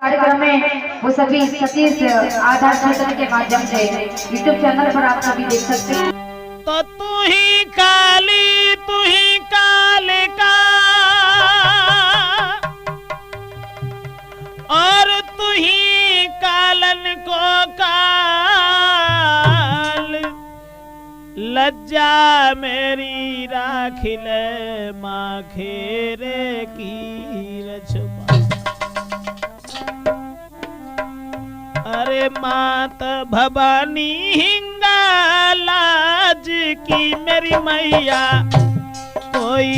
कार्यक्रम में वो सभी सतीश आधार सूचना के माध्यम से यूट्यूब चैनल पर आप सभी देख सकते हैं। तो तू ही काली तू ही कालिका और तू ही कालन को काल, लज्जा मेरी राखिल माँ खेरे की रछुपा। अरे मात भवानी हिंगा लाज की मेरी मैया, कोई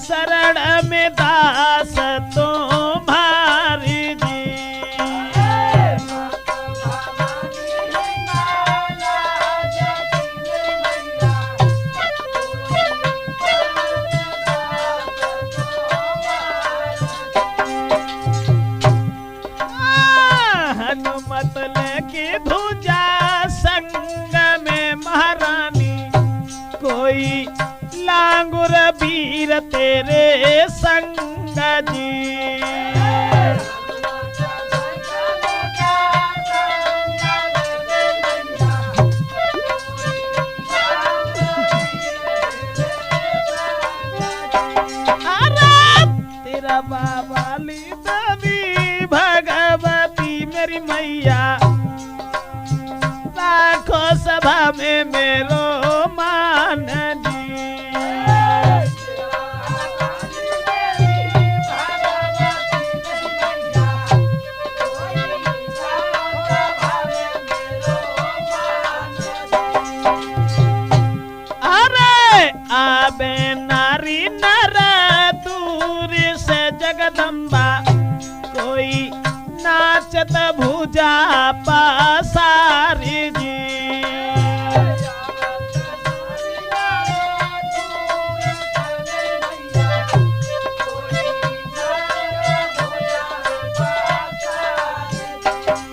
शरण में दास तो भारी जी। हनुमत लेके भुजा संग में महारानी, कोई लांगुर वीर तेरे संग जी। तेरा बाबा ली देवी भगवती मेरी मैया, लाखों सभा में मेरो मान जी। अरे आबे नारी नर दूर से जगदम्बा, कोई नाचत भुजा पासारी जी।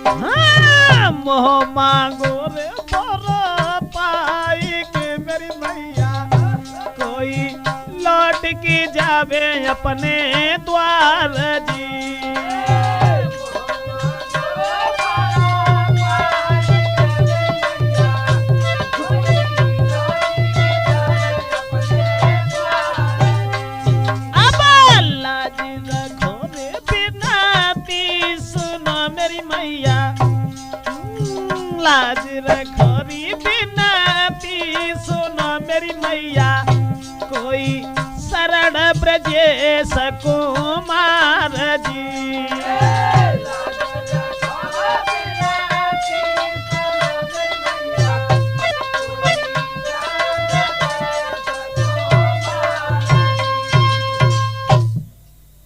हाँ, मोह मांगो रे मोरो पाई के मेरी मैया, कोई लौट के जावे अपने द्वार जी। लाज रखोरी बिनती सुनो मेरी मैया, कोई शरण ब्रजेश कुमार जी।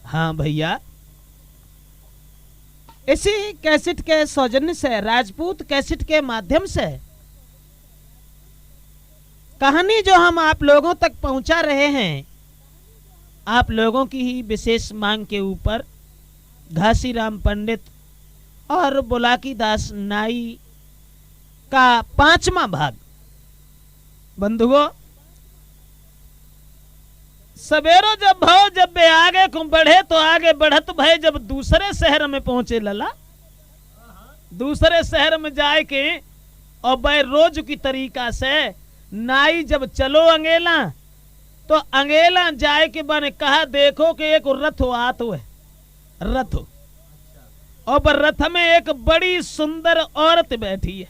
हाँ भैया, इसी कैसेट के सौजन्य से, राजपूत कैसेट के माध्यम से कहानी जो हम आप लोगों तक पहुंचा रहे हैं, आप लोगों की ही विशेष मांग के ऊपर घासीराम पंडित और बुलाकी दास नाई का 5वां भाग। बंधुओं, सवेरो जब भाव जब वे आगे को बढ़े तो आगे बढ़त भय जब दूसरे शहर में पहुंचे लला, दूसरे शहर में जाए के और बै रोज की तरीका से नाई जब चलो अंगेला, तो अंगेला जाए के बने कहा देखो कि एक रथ आत है, रथ, और रथ में एक बड़ी सुंदर औरत बैठी है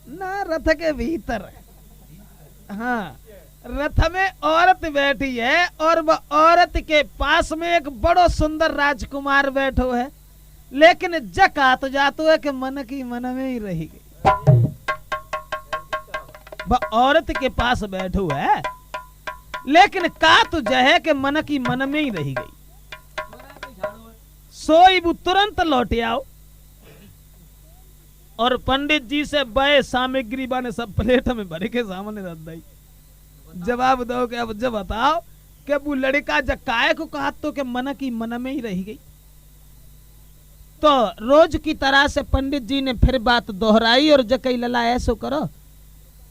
ना, रथ के भीतर। हाँ, रथ में औरत बैठी है और वह औरत के पास में एक बड़ो सुंदर राजकुमार बैठो है, लेकिन जकात जातो है कि मन की मन में ही रही गई। वह औरत के पास बैठो है, लेकिन का तुझे है कि मन की मन में ही रही गई। सोई वो तुरंत लौटे आओ और पंडित जी से बय सामग्री बने सब प्लेट में भरे के सामने रख दी। जवाब दो कि अब जब बताओ कि वो लड़का जकाए को कहा तो कि मन की मन में ही रही गई। तो रोज की तरह से पंडित जी ने फिर बात दोहराई और जकई लला ऐसो करो,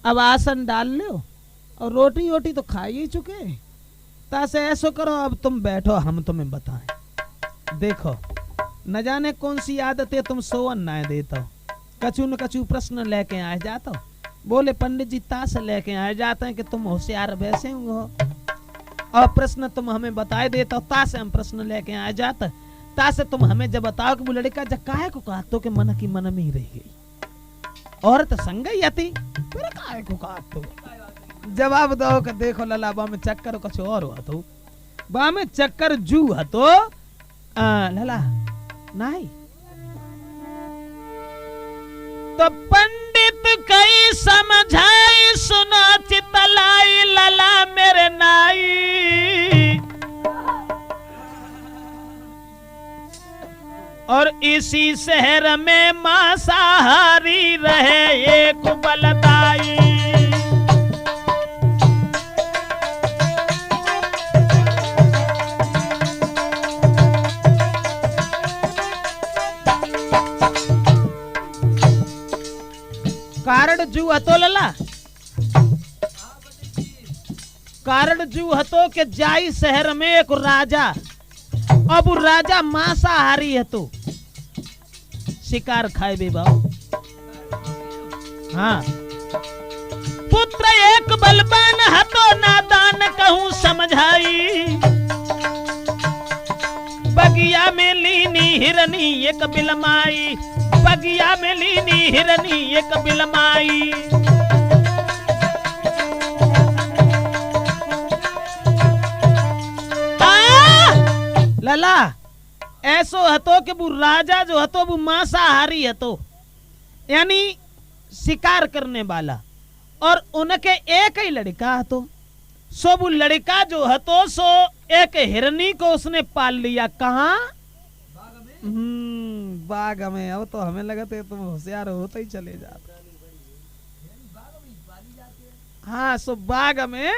अब आसन डाल लो और रोटी वोटी तो खा ही चुके, तासे ऐसो करो अब तुम बैठो हम तुम्हें बताएं। देखो न जाने कौन सी आदतें तुम सोवन ना देता हो। कछु न कछु प्रश्न लेके आ जाता हो। बोले पंडित जी ताश लेके आए जाते हैं कि तुम होशियार वैसे हो, और प्रश्न तुम हमें बताए देता हो, ताश हम प्रश्न लेके आ जाते, ताश तुम हमें जब बताओ कि वो लड़का जब काहे को कहा तो के मन की मन में ही रह गई, औरत संग ही आती फिर काहे को कहा तो। जवाब दो कि देखो लला बा में चक्कर कुछ और हुआ तो, बा में चक्कर जू हतो लला नहीं। तो पंडित कई समझाई सुनो चितलाई लला मेरे नाई, और इसी शहर में मांसाहारी रहे एक बलदाई। कारण जू हतो लला, कारण जू हतो के जाई शहर में एक राजा, अब राजा मांसाहारी हतो, शिकार खाए बे बाओ। हाँ पुत्र एक बलवान हतो नादान कहूं समझाई, बगिया में लीनी हिरनी एक बिलमाई, बगिया में लीनी हिरनी एक बिलमाई। लला ऐसो हतो कि वो राजा जो हतो वो मांसाहारी हतो, यानी शिकार करने वाला, और उनके एक ही लड़का हतो। सो वो लड़का जो हतो सो एक हिरनी को उसने पाल लिया। कहाँ? बाग में। अब तो हमें लगा थे तुम होशियार होते ही चले जाते। हाँ सो बाग में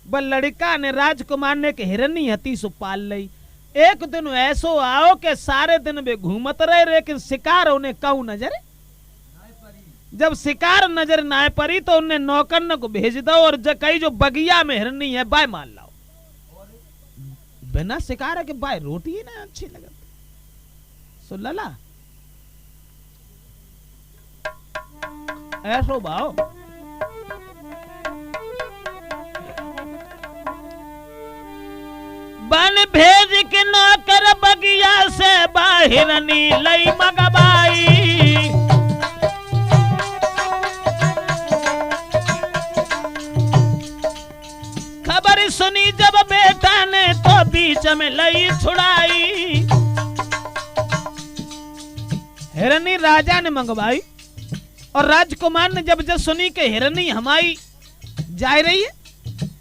बल लड़का ने राजकुमार ने के हिरनी हती सो पाल ली। एक दिन ऐसो आओ के सारे दिन वे घूमत रहे, लेकिन शिकार उन्हें कहूं नजर, जब शिकार नजर ना पड़ी तो उन्हें नौकर को भेज दो और कही जो बगिया में हिरनी है बाय मान लाओ। बिना शिकार के बाय रोटी ही ना अच्छी लगती। सो लला ऐसो भाव बन भेज के नौकर बगिया से बाहिरनी लई मगबाई। खबर सुनी जब बेटा ने तो बीच में लई छुड़ाई। हिरनी राजा ने मंगवाई और राजकुमार ने जब सुनी के हिरनी हमारी जा रही है,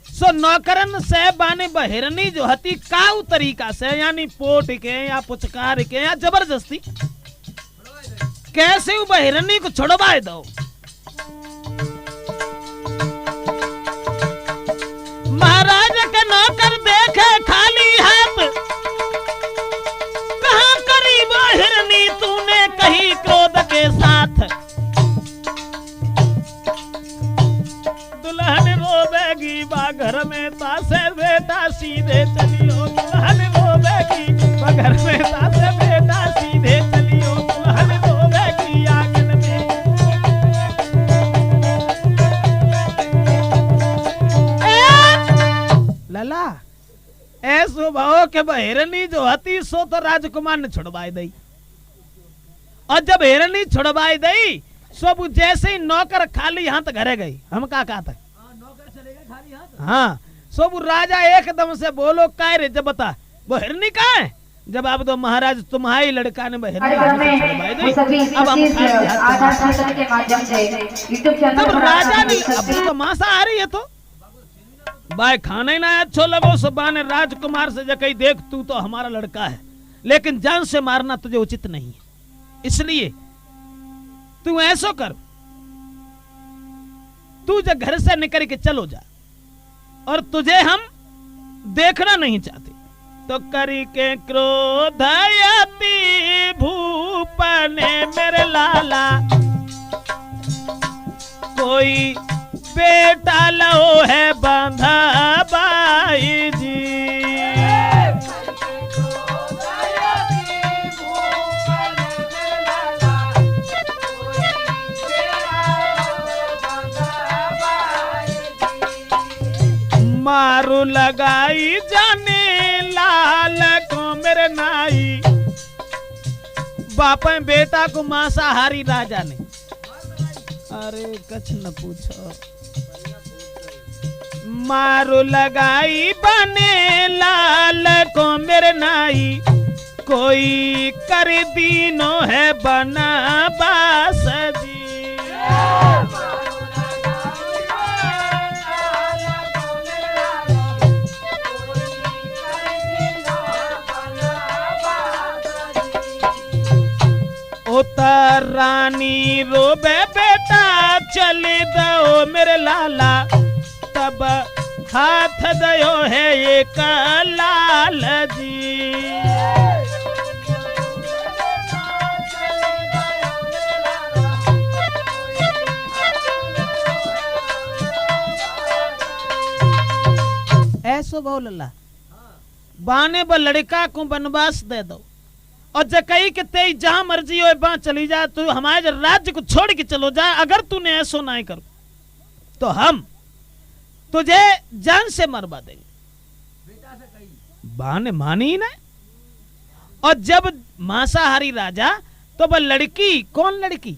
सो नौकरन से बाने बहिरनी जो हती काऊ तरीका से, यानी पोट के या पुचकार के या जबरदस्ती कैसे बहिरनी को छुड़वाए दो। महाराज का नौकर देखे खाली हाथ, कहां करी बहिरनी तूने कही क्रोध के साथ। दुल्हन रोवेगी बा घर में तासे बेटा सीधे चलियो, दुल्हन रोवेगी बा घर में तासे बेटा सीधे चलियो, दुल्हन रोवेगी आंगन में। लला ऐसो भाव के बहिरनी जो हती सो तो राजकुमार ने छुड़वाई दी, और जब हिरनी छुड़वाई दी सब जैसे ही नौकर खाली हाथ घरे गई। हम का कहता नौकर चले गए खाली हाथ। हाँ सब राजा एकदम से बोलो काय रे, जब बता वो हिरनी कहाँ है। जब आप तो महाराज तुम्हारी लड़का ने हिरनी छुड़वाई दी, अब हम के माध्यम से यूट्यूब चैनल पर राजा ने अब तो मांसा आ रही है तो बाय खाना ही ना अच्छो लगो। सुबह ने राजकुमार से जकई देख तू तो हमारा लड़का है, लेकिन जान से मारना तुझे उचित नहीं है, इसलिए तू ऐसो कर, तू जब घर से निकल के चलो जा, और तुझे हम देखना नहीं चाहते। तो करी के क्रोध यति भूपने मेरे लाला, कोई बेटा लो है बांधा बाई जी। मारू लगाई जाने लाल को मेरे नाई। बाप बेटा को मांसाहारी राजा ने, अरे कछ न पूछो। मारू लगाई बने लाल को मेरे नाई, कोई कर दीनो है बना बास जी। उतर रानी रोबे बेटा चले दो मेरे लाला, तब हाथ दयो है एक लाल जी। ऐसो बोल बाने ब लड़का को बनवास दे दो, और जकई के तेई जहां मर्जी हो वहां चली जा, तू हमारे राज्य को छोड़ के चलो जा। अगर तूने ऐसो नहीं करो तो हम तुझे जान से मरवा देंगे। बाने मानी ना। और जब मांसाहारी राजा, तो वह लड़की, कौन लड़की?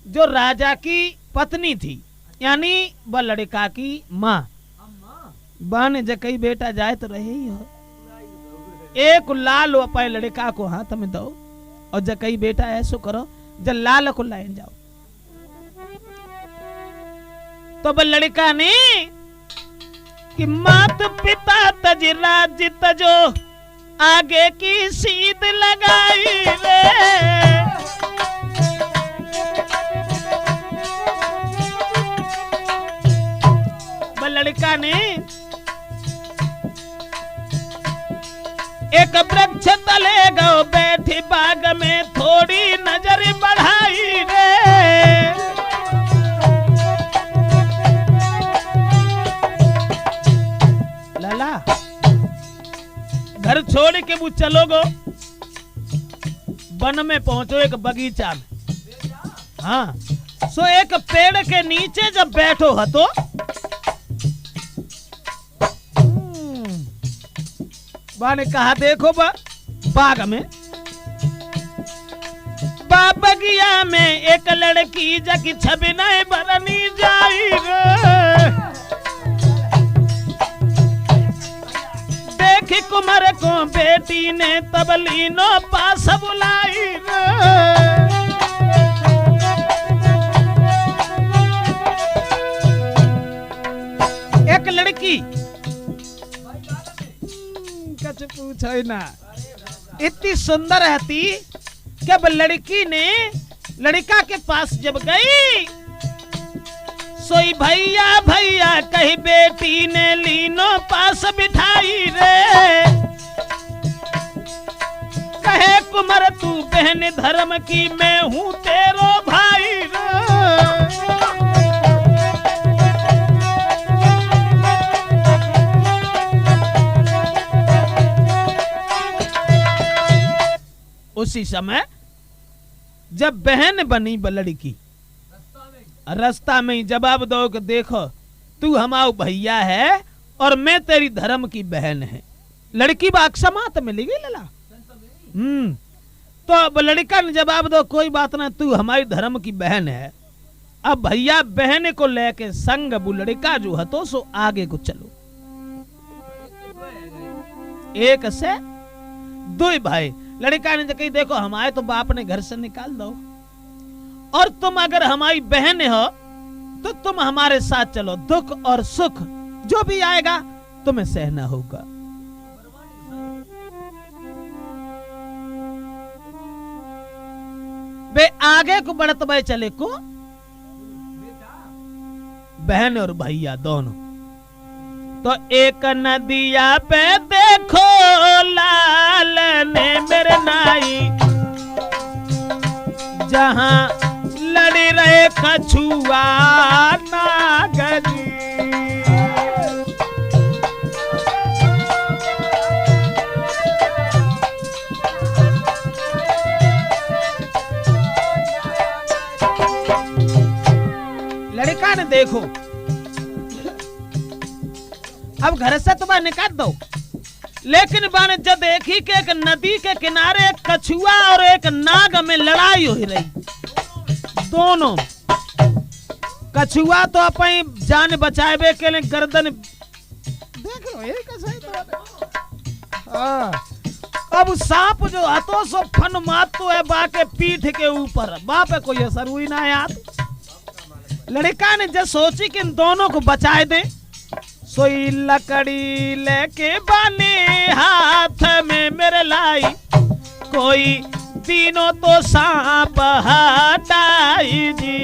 जो राजा की पत्नी थी, यानी वह लड़का की माँ। बाने जकई बेटा जाए तो रहे ही हो, एक लाल अपने लड़का को हाथ में दो, और जकई बेटा ऐसो करो जब लाल को लाइन जाओ। तो वह लड़का ने कि मात पिता तज राज्य तजो, आगे की सीध लगाई रे। वह लड़का ने एक वृक्ष तले गो बैठी बाग में, थोड़ी नजर बढ़ाई रे। लाला घर छोड़ के वो चलो गो, वन में पहुंचो एक बगीचा में। हाँ, सो एक पेड़ के नीचे जब बैठो हतो, ने कहा देखो बाग में, बगिया में एक लड़की जकी छवि नहीं बरनी जाई रे। देखी कुमार को बेटी ने तबलीनो पास बुलाई रे। एक लड़की पूछो ना, इतनी सुंदर रहती कि अब लड़की ने लड़का के पास जब गई, सोई भैया भैया कही बेटी ने लीनो पास बिठाई रे। कहे कुमार तू बहन धर्म की, मैं हूँ तेरो भाई रे। उसी समय जब बहन बनी लड़की, रास्ता में ही जवाब दो कि देखो तू हमारा भैया है और मैं तेरी धर्म की बहन है। लड़की बाक्षमात मिली गई लला। तो अब लड़का ने जवाब दो कोई बात ना, तू हमारी धर्म की बहन है। अब भैया बहन को लेके संग वो लड़का जो है तो सो आगे को चलो। एक से दो भाई, लड़का ने कही देखो हमारे तो बाप ने घर से निकाल दो, और तुम अगर हमारी बहन हो तो तुम हमारे साथ चलो, दुख और सुख जो भी आएगा तुम्हें सहना होगा। वे आगे को बढ़त भाई चले को, बहन और भैया दोनों। तो एक नदिया पे देखो लाल ने मेरे नाई, जहां लड़ रहे कछुआ नागरी। लड़का ने देखो अब घर से तुम्हें निकाल दो। लेकिन बाने जब देखी कि एक नदी के किनारे एक कछुआ और एक नाग में लड़ाई हो रही, दोनों कछुआ तो अपनी जान बचावे के लिए गर्दन देख लो ये कैसा है तो। अब सांप जो हाथों सो फन मारतो है बाके पीठ के ऊपर, बाप पे कोई असर हुई ना यार। लड़का ने जब सोची कि इन दोनों को बचाए दे, सोई लकड़ी लेके बाने हाथ में मेरे लाई, कोई तीनों तो सांप हटाई जी।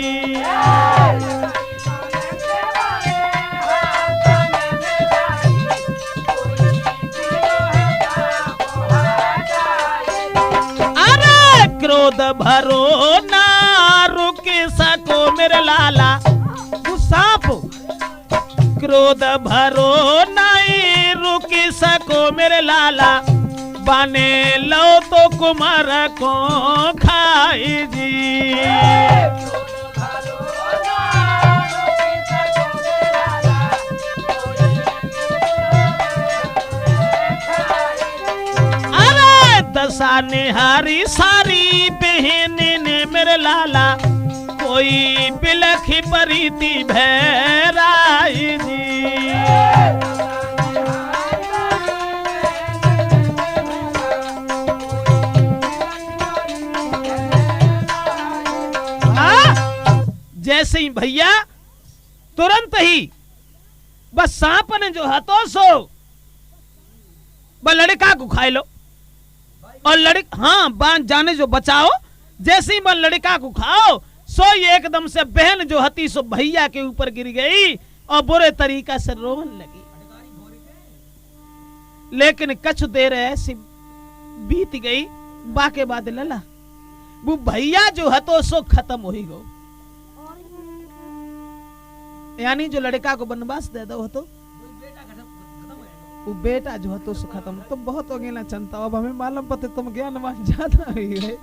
अरे क्रोध भरो ना रुक सको मेरे लाला, वो सांप क्रोध भरो नहीं रुक सको मेरे लाला, बने लो तो कुमार को खाई जी। अरे दशा निहारी सारी बहन ने मेरे लाला, कोई बिलखी परीति भैराई जी। जैसे ही भैया तुरंत ही बस सांप ने जो हाथों सो बस लड़का को खाए लो, और हाँ बांध जाने जो बचाओ, जैसे ही बस लड़का को खाओ सो ये एकदम से बहन जो हती सो भैया के ऊपर गिर गई और बुरे तरीका से रोने लगी। लेकिन कुछ देर ऐसी बीत गई, बाके बाद लला वो भैया जो हतो सो खत्म हो ही गो, यानी जो लड़का को वनवास दे दो तो वो बेटा जो हतो सो खत्म। तुम बहुत हो गए ना चंता, अब हमें मालूम पते तुम ज्ञानवान ज्यादा हुई है।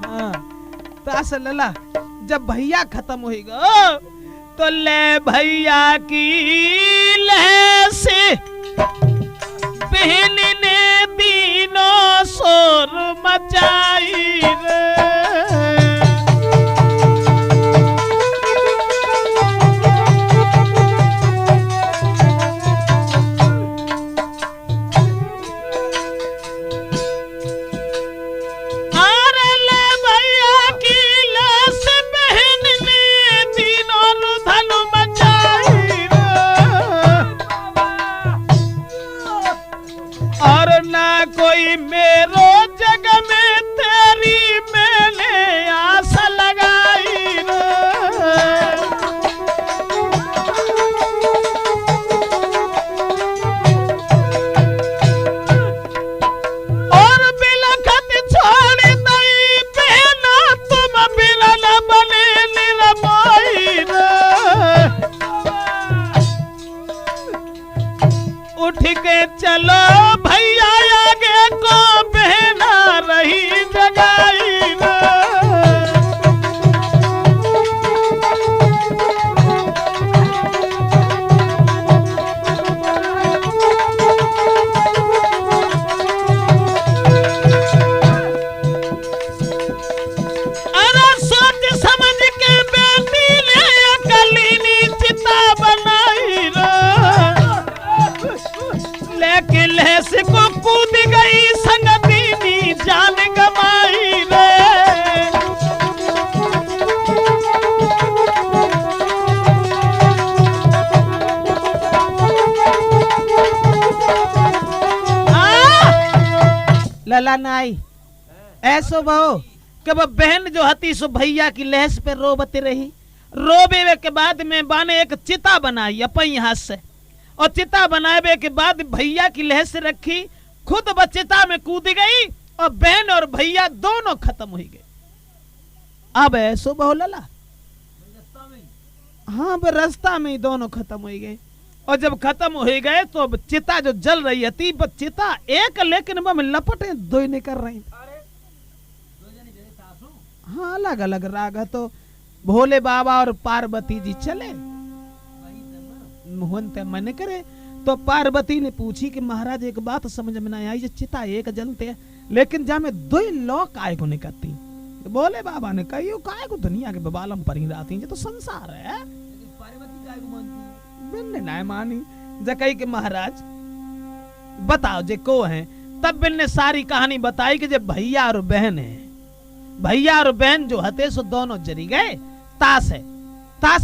हाँ तो ऐसा लला जब भैया खत्म हो गो तो ले भैया की ले से बहन ने दीनों शोर मचाई रे। कोई मेरो जग में तेरी मैंने आस लगाई और बिलखत छोड़ दई बहना तुम बिलन बने निरमोई उठ के चलो भैया आगे को बहना रही जगाई ना। अरे सोच समझ के बेटी ने अकलीनी चिता बनाई ना, लेकिन लहस को कूद गई संगतीनी जान गमाई रे। लला नाई ऐसो बहु कब बहन जो हती सो भैया की लहस पे रोबती रही, रोबे के बाद में बाने एक चिता बनाई अपन हाथ से, और चिता बनावे के बाद भैया की लहस रखी, खुद बस चिता में कूद गई और बहन और भैया दोनों खत्म हो गए। अब ऐसो बहु लला हाँ रास्ता में ही दोनों खत्म हो गए, और जब खत्म हो गए तो अब चिता जो जल रही थी बस चिता एक, लेकिन मैं लपटे दो ही नहीं कर रही। हाँ अलग अलग राग है तो भोले बाबा और पार्वती जी चले, मोहन ते मन करे। तो पार्वती ने पूछी कि महाराज एक बात समझ में ना आई, जे चिता एक जलते लेकिन जा में दो लोग आए को निकलती। बोले बाबा ने कहियो काय को दुनिया के बबालम पर ही रहती है, तो संसार है। पार्वती काय को मानती बिन ना मानी जकई के महाराज बताओ जे को है। तब बिन ने सारी कहानी बताई कि जब भैया और बहन है, भैया और बहन जो हते सो दोनों जरी गए। तास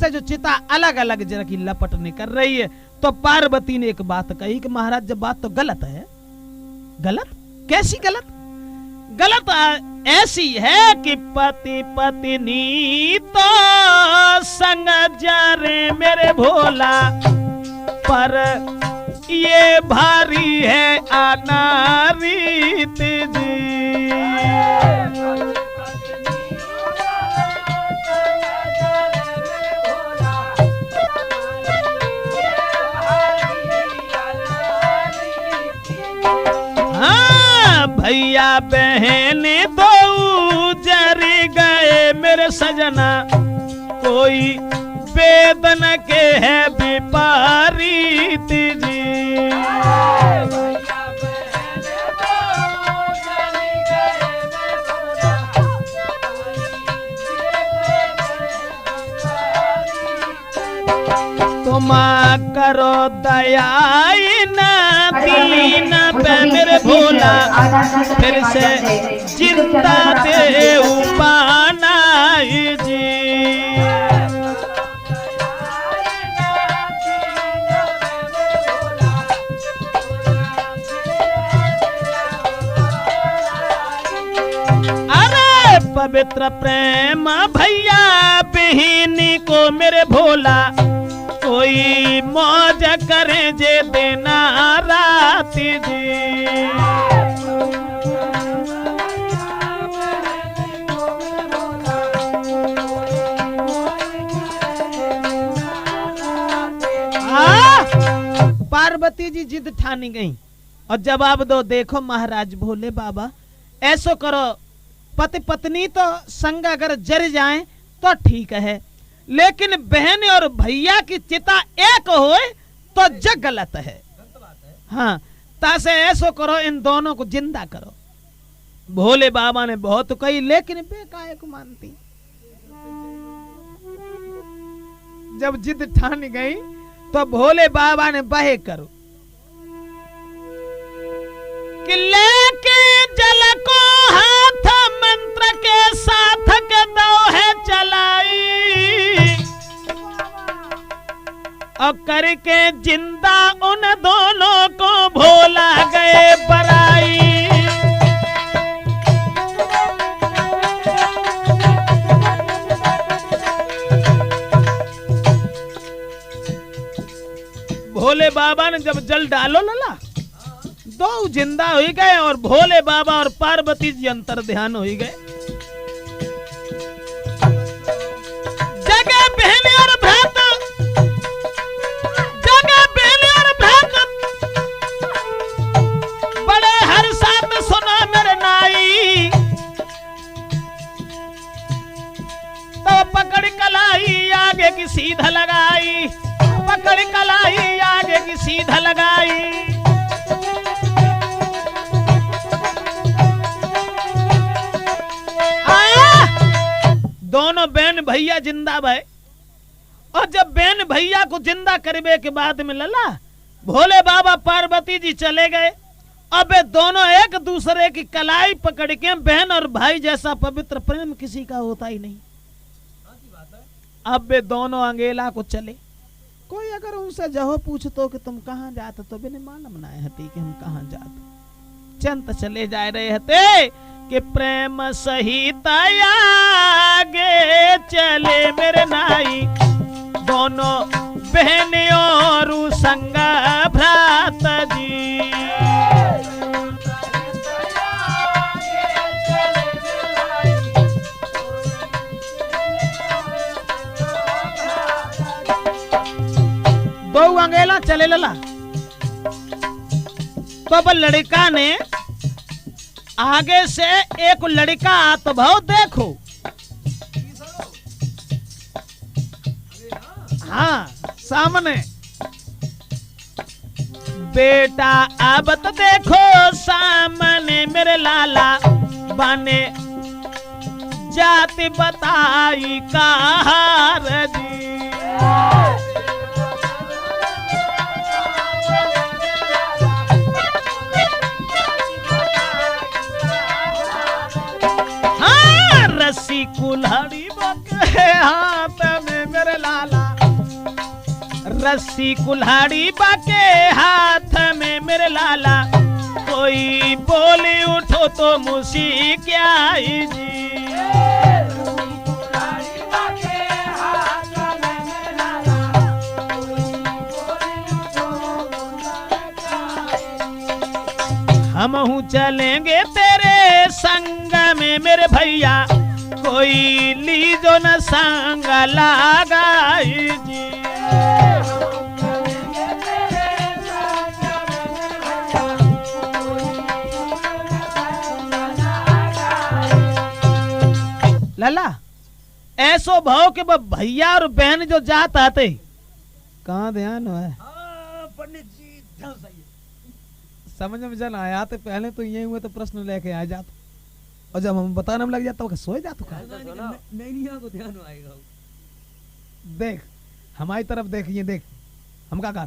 है जो चिता अलग अलग जरा की लपटने कर रही है। तो पार्वती ने एक बात कही कि महाराज जब बात तो गलत है। गलत कैसी गलत? गलत ऐसी है कि पति पत्नी तो संग जा रे मेरे भोला, पर ये भारी है अनारीत जी। हाँ भैया बहन दो जरी गए मेरे सजना, कोई वेदन के है विपरीत जी। तुम करो दया दीन पे मेरे भोला, फिर से जिंदा दे उपाना जी। अरे पवित्र प्रेम भैया बहनी को मेरे भोला, कोई मौज करे जे देना रात जी। पार्वती जी जिद ठानी गई और जवाब दो। देखो महाराज भोले बाबा, ऐसो करो पति पत्नी तो संग अगर जर जाए तो ठीक है, लेकिन बहन और भैया की चिता एक होए तो जग गलत है। हाँ तासे ऐसो करो इन दोनों को जिंदा करो। भोले बाबा ने बहुत कही लेकिन बेकाये को मानती। जब जिद ठान गई तो भोले बाबा ने बहे करो कि लेके जल को हाथ मंत्र के साथ के दो है चलाई, और करके जिंदा उन दोनों को भोला गए बराई। भोले बाबा ने जब जल डालो लला, दो जिंदा हो गए और भोले बाबा और पार्वती जी अंतर ध्यान हो गए। जगह बहन और भ्रात, जगह बहन और भ्रात, बड़े हर साथ सुना मेरे नाई। तो पकड़ कलाई आगे की सीधा लगाई, पकड़ कलाई आगे की सीधा लगाई। दोनों बहन भैया जिंदा भय, और जब बहन भैया को जिंदा करने के बाद में लला भोले बाबा पार्वती जी चले गए। अब वे दोनों एक दूसरे की कलाई पकड़ के, बहन और भाई जैसा पवित्र प्रेम किसी का होता ही नहीं। अब वे दोनों अंगेला को चले। कोई अगर उनसे जहो पूछतो कि तुम कहाँ जाते तो बिना मालूम ना हती कि हम कहाँ जाते। चंत चले जा रहे हते कि प्रेम सहित आगे चले मेरे नाई, दोनों बहन और संग भ्रात जी। दो अंगेला चले लला। तो अब लड़का ने आगे से एक लड़का आत भाव देखो। हाँ सामने बेटा अब तो देखो सामने मेरे लाला बने जाति बताई कार जी। हाँ रस्सी कुल्हाड़ी बके हाथ में मेरे लाला, रस्सी कुल्हाड़ी बाके हाथ में मेरे लाला, कोई बोली उठो तो मुसी क्या जी। हमहू चलेंगे तेरे संग में मेरे भैया, कोई लीजो न संग लगाई जी। लाला ऐसो भाव के भैया और बहन जो जात आते कहाँ ध्यान है। पंडित जी ध्यान सही समझ में चल आया तो पहले तो ये हुए तो प्रश्न लेके आ जाते, और जब हम बताने में लग जाता तो सोए जाते का। नहीं को ध्यान आएगा। देख हमारी तरफ देख, ये देख हम का कहा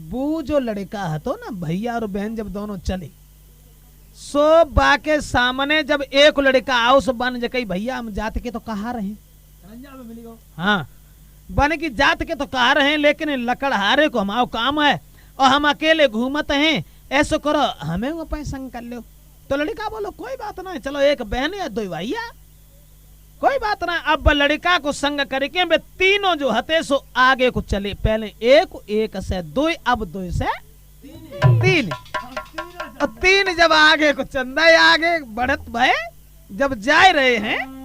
वो जो लड़का है तो ना भैया और बहन जब दोनों चले सो बाके सामने जब एक लड़का आओ सो बन जकई भैया हम जात के तो कहा रहे, हाँ बन की जात के तो कहा रहे, लेकिन लकड़हारे को हमारा काम है और हम अकेले घूमत हैं, ऐसो करो हमें वो पैसा कर लो। तो लड़का बोलो कोई बात नहीं, चलो एक बहन या दो भैया कोई बात ना। अब लड़का को संग करके वे तीनों जो हते सो आगे को चले, पहले एक से दो, अब दो से तीन, और तीन जब आगे को चंदा आगे बढ़त भय जब जा रहे हैं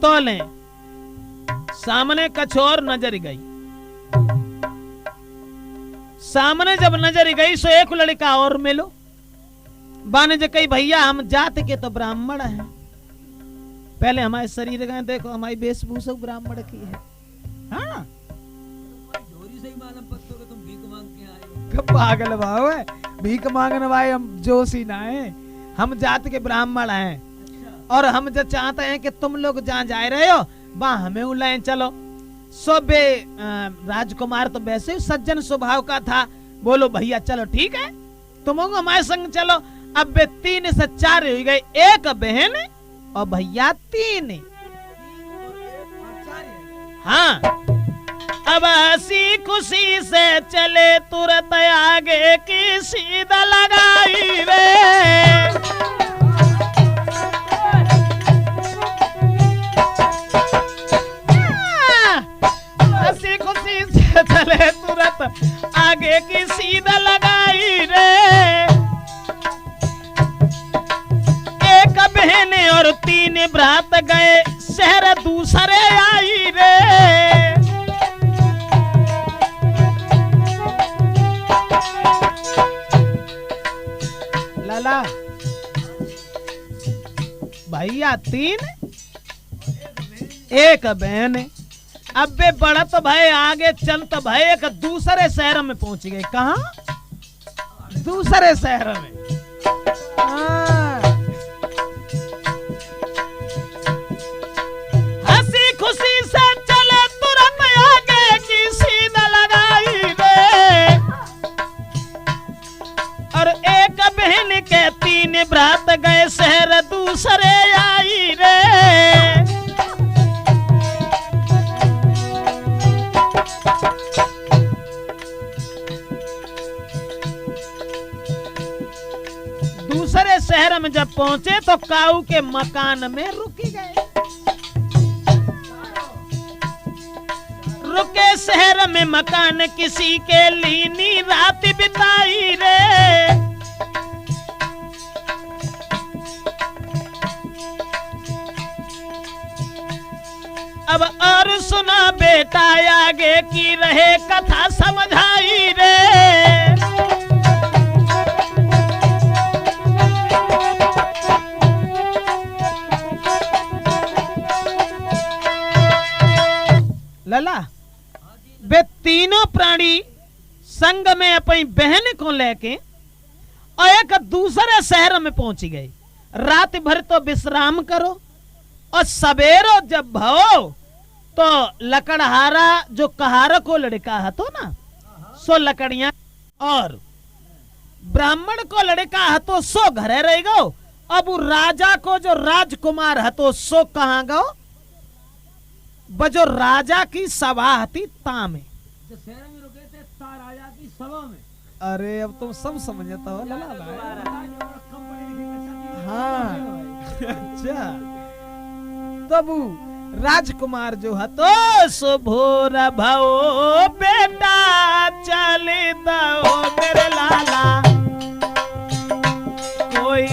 तो ले सामने कछोर नजर गई, सामने जब नजर गई सो एक लड़का और मिलो, बाने जो कही भैया हम जात के तो ब्राह्मण हैं, पहले हमारे शरीर गए देखो हमारी वेशभूषा ब्राह्मण की है। हाँ से ही मालूम पत्तों के तुम भीख मांग के आए। पागल भाव है, भीख मांगने भाई हम जोशी ना है, हम जात के ब्राह्मण हैं। अच्छा। और हम जो चाहते हैं कि तुम लोग जहाँ जा रहे हो वहां हमें उलाए चलो। सो बे राजकुमार तो वैसे ही सज्जन स्वभाव का था, बोलो भैया चलो ठीक है तुम हमारे संग चलो। अब वे 3 से 4 हो गए, एक बहन और भैया 3। हाँ अब हंसी खुशी से चले तुरंत आगे की सीधा लगाई रे, हंसी खुशी से चले तुरंत आगे की सीधा लगाई रे। एक बहन और 3 भ्रात गए शहर दूसरे आई रे। लाला भैया 3 एक बहन, अब बे बढ़त भाई आगे चलत भाई एक दूसरे शहर में पहुंच गए। कहा दूसरे शहर में। हंसी खुशी से चले तुरंत आगे की सीधा लगाई रे, और एक बहन के 3 भ्रात गए शहर दूसरे आई रे। दूसरे शहर में जब पहुंचे तो काऊ के मकान में रुक गए। रुके शहर में मकान किसी के लीनी रात बिताई रे। अब और सुना बेटा आगे की रहे कथा समझाई रे। लला वे तीनों प्राणी संग में अपनी बहन को लेके और एक दूसरे शहर में पहुंच गए। रात भर तो विश्राम करो और सवेरो जब भो तो लकड़हारा जो कहार को लड़का है तो ना सो लकड़ियां और ब्राह्मण को लड़का है तो सो घरे रह गो। अब राजा को जो राजकुमार है तो सो कहां गो बजो राजा की सभा थी ता में जो शहर में रुके थे ता राजा की सभा में। अरे अब तुम सब समझता हो लला कम पढ़े लिखे हाँ अच्छा तब राजकुमार जो है तो सुभोर भो बेटा चले दो मेरे लाला कोई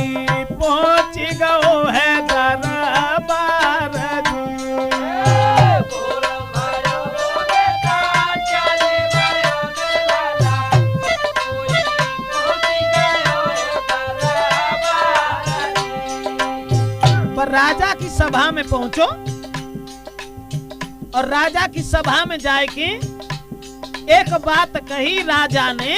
पहुंच गयो है दरबार पर राजा की सभा में पहुंचो और राजा की सभा में जाए के एक बात कही राजा ने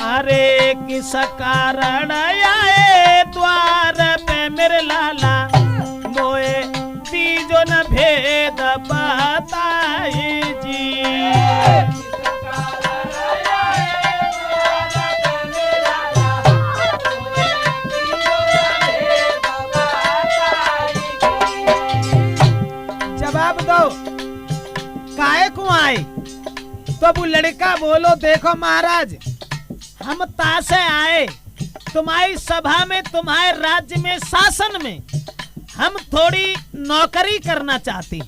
अरे किस कारण आए द्वार पे मेरे लाला मोए तीजो न भेद बताई जी। जवाब दो काहे को आए तो वो लड़का बोलो देखो महाराज हम तासे आए तुम्हारी सभा में तुम्हारे राज्य में शासन में हम थोड़ी नौकरी करना चाहते।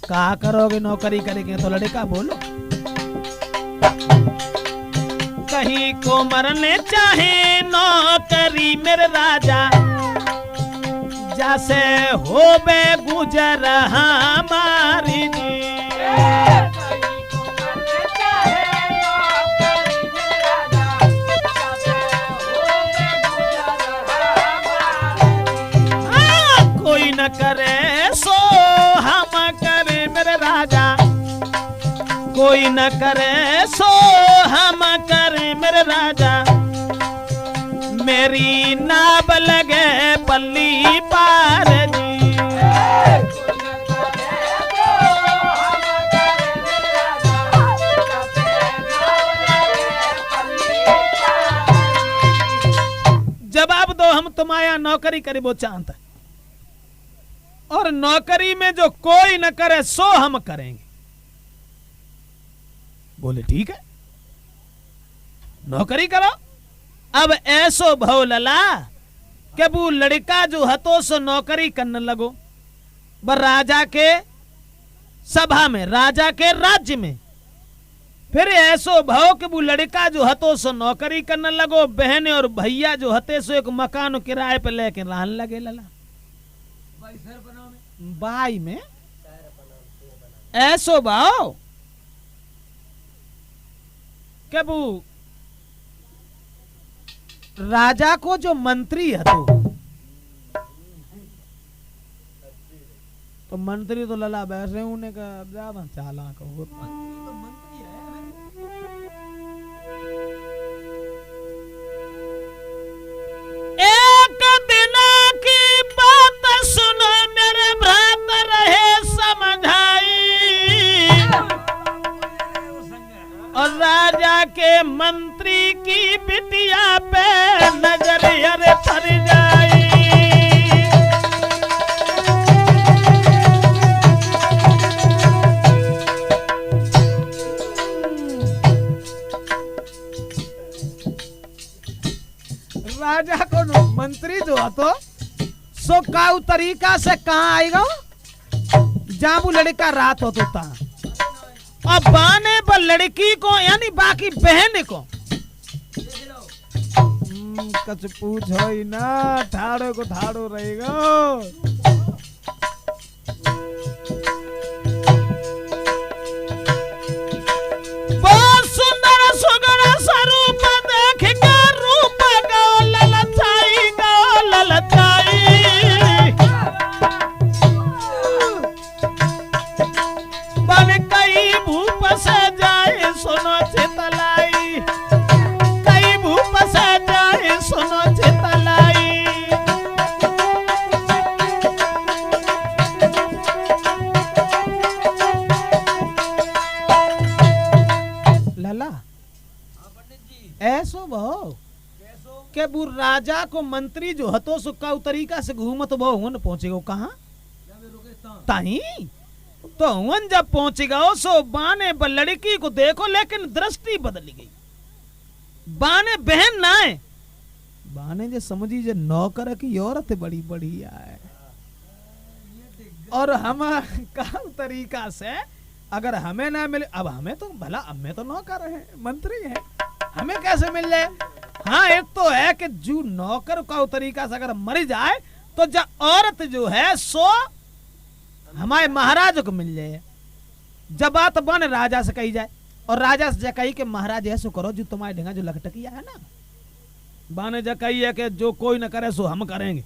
कहा करोगे नौकरी करेंगे तो लड़का बोलो कहीं को मरने चाहे नौकरी मेरे राजा जैसे हो बे गुजर हमारी जी। कोई न करे सो हम करे मेरे राजा कोई न करे सो हम करे मेरे राजा मेरी नाब लगे पल्ली पार जी। जवाब दो हम तुम्हारा नौकरी करे वो चाहता और नौकरी में जो कोई न करे सो हम करेंगे। बोले ठीक है नौकरी करो। अब ऐसो भव लला कि वो लड़का जो हतो सो नौकरी करने लगो बर राजा के सभा में राजा के राज्य में। फिर ऐसो भव कि वो लड़का जो हतो सो नौकरी करने लगो बहन और भैया जो हते सो एक मकान किराए पे लेके रहने लगे लला बाई में। ऐसो भाव कि वो राजा को जो मंत्री है तो मंत्री तो लला बैठ रहे उन्हें का ज्यादा चालाक होता एक दिन की बात सुनो मेरे भ्रात रहे समझाई और राजा के मंत्री की बिटिया पे नजर अरे पड़ जाई। राजा को मंत्री जो तो सो काऊ तरीका से कहाँ आएगा जाबू लड़का रात हो तो अब बाने पर लड़की को यानी बाकी बहन को कुछ पूछो ही ना ठाड़ो को ठाड़ो रहेगा। बहुत सुंदर सुगण स्वरूप देख के रूप गो ललचाई वो राजा को मंत्री जो हतो सो का तरीका से घूमत वो हुन पहुंचेगो कहाँ ताही तो हुन जब पहुंचेगा सो बाने लड़की को देखो लेकिन दृष्टि बदल गई। बाने बहन ना है, बाने जे समझी जे नौकर की औरत बड़ी बढ़िया है और हम का तरीका से अगर हमें ना मिले, अब हमें तो भला हमें तो नौकर है मंत्री है, हमें कैसे मिल जाए। हाँ एक तो है कि जो नौकर का तरीका से अगर मर जाए तो औरत जो है सो हमारे महाराज को मिल जाए। जब बात बन राजा से कही जाए और राजा से कही कि महाराज ऐसो करो जो तुम्हारे ढंगा जो लखटकिया है ना, बाने कही है कि जो कोई न करे सो हम करेंगे।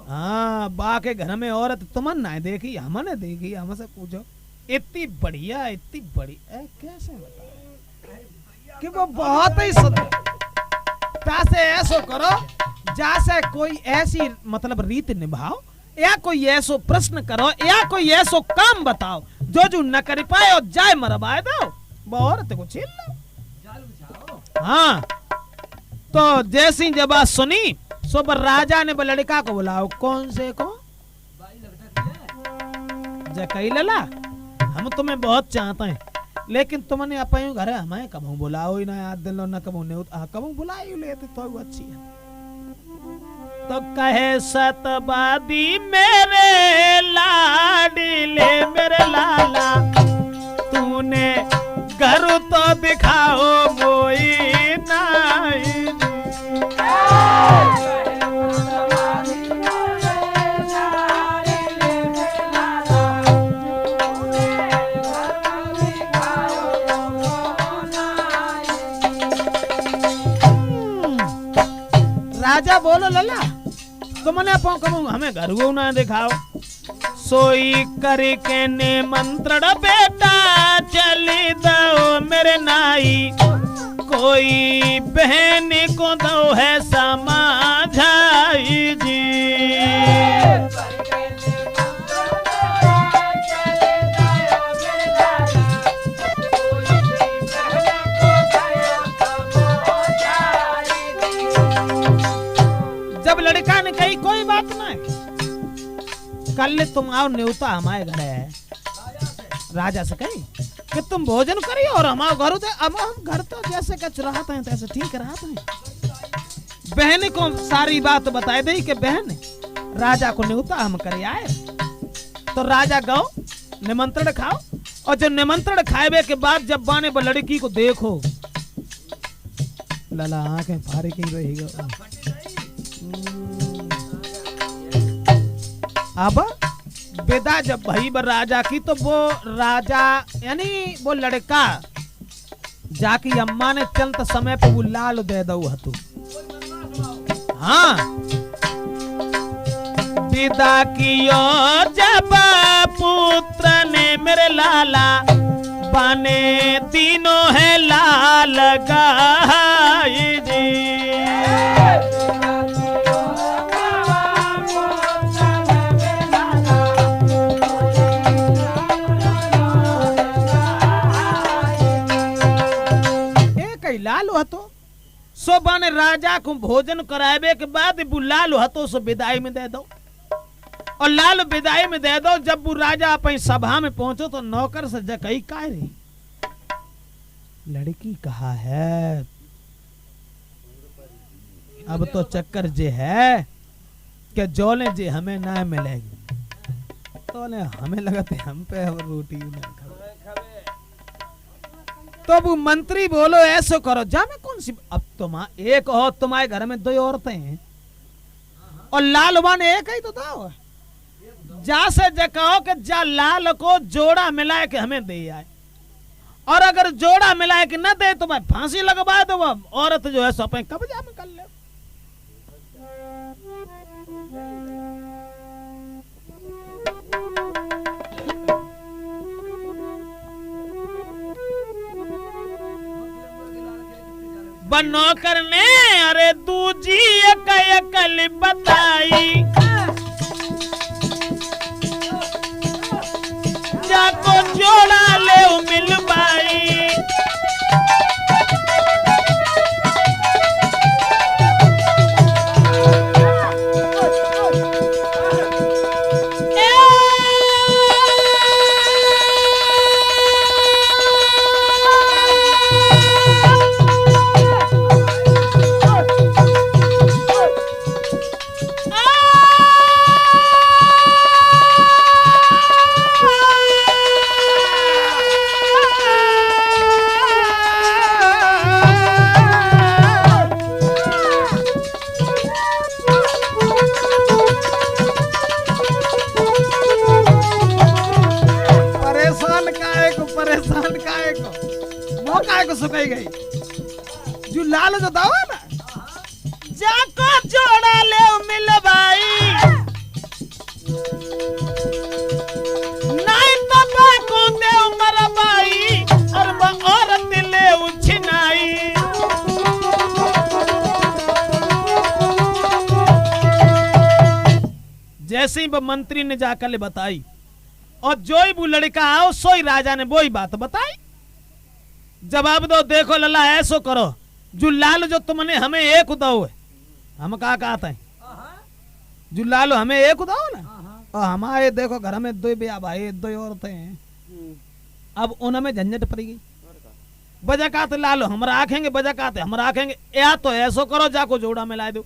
हाँ बा के घर में औरत तुमन ना देखी हमने देखी, हमसे पूछो इतनी बढ़िया इतनी बड़ी कैसे बताए कि वो बहुत ही सुंदर। तासे ऐसो करो जैसे कोई ऐसी मतलब रीत निभाओ या कोई ऐसो प्रश्न करो या कोई ऐसो काम बताओ जो जो न कर पाए और जाए मरवाए दो, वो औरत को छीन लो। हाँ तो जैसी जब बात सुनी सो पर राजा ने लड़का को बुलाओ। कौन से को जकई लला हम तुम्हें बहुत चाहते हैं लेकिन तुमने अपने घर हमें कबू बुलाओ ही ना, याद दिलो ना कबू ने कबू बुलाई लेते तो अच्छी है। तो कहे सतबादी मेरे लाडले मेरे लाला तूने घर तो दिखाओ मोई नहीं। राजा बोलो लला तुमने कहूँ हमें घर को ना दिखाओ। सोई करके ने मंत्रण बेटा चली दो मेरे नाई, कोई बहन को दो है समाझाई जी। जब लड़का ने कही कोई बात नहीं, कल तुम आओ न्योता हमारे घर है। राजा से कही कि तुम भोजन करिए और हमारे घर अब हम घर तो जैसे कच रहते हैं तैसे ठीक रहते हैं। बहन को सारी बात बताई दी कि बहन राजा को न्योता हम करे आए। तो राजा गो निमंत्रण खाओ और जब निमंत्रण खाए के बाद जब बाने लड़की को देखो लला आंखें फारे की रहेगा। अब विदा जब भई राजा की तो वो राजा यानी वो लड़का जाकी अम्मा ने चलते समय पे वो लाल दे दो हतु। हाँ विदा कियो जब पुत्र ने मेरे लाला बने तीनों है लाल गाई जी। लाल हतो सो बाने राजा को भोजन करावे के बाद वो लाल हतो सो विदाई में दे दो और लाल विदाई में दे दो। जब वो राजा अपनी सभा में पहुंचो तो नौकर से जकई कह रही लड़की कहा है। अब तो चक्कर जे है कि जोले जे हमें ना मिलेगी तो हमें लगते हम पे रोटी ना खाओ। तो वो मंत्री बोलो ऐसो करो जा मैं कौन सी अब तुम एक हो तुम्हारे घर में दो औरतें हैं और लालवान एक ही तो था। जा से कहो कि जा लाल को जोड़ा मिलाए के हमें दे आए और अगर जोड़ा मिलाए के न दे तो मैं फांसी लगवा दो। औरत जो है सो अपने कब्जा में कर ले। बनौकर ने अरे दूजी अकल बताई जाको जोड़ा ले मिल पाई। सुखाई गई जो लाल जो दावा ना जाको जोड़ा ले मिलवाई नहीं तो बाको दे मरवाई और औरत ले उछनाई जैसे ही वो मंत्री ने जाकर ले बताई और जो ही वो लड़का आओ सोई राजा ने वो ही बात बताई। जवाब दो देखो लल्ला ऐसो करो जो लाल जो तुमने हमें एक दो है हम कहा कहते हैं जो लाल हमें एक दो ना और हमारे देखो घर में दो बिया भाई दो औरतें हैं अब उनमें झंझट पड़ गई बजा कहते लालो हम राखेंगे बजा कहते हम राखेंगे या तो ऐसो करो जाको जोड़ा मिला दो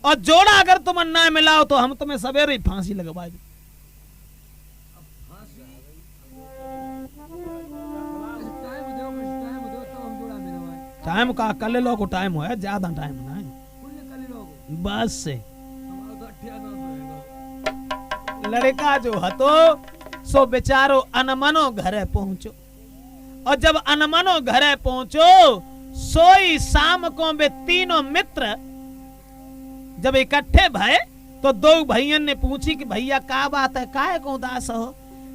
और जोड़ा अगर तुम ना मिलाओ तो हम तुम्हें सवेरे ही फांसी लगवा दो। टाइम का कल लो को टाइम है ज्यादा टाइम ना है बस से लड़का जो हतो सो बेचारो अनमनो घरे पहुंचो और जब अनमनो घरे पहुंचो सोई शाम को वे तीनों मित्र जब इकट्ठे भय तो दो भैया ने पूछी कि भैया क्या बात है काहे को उदास हो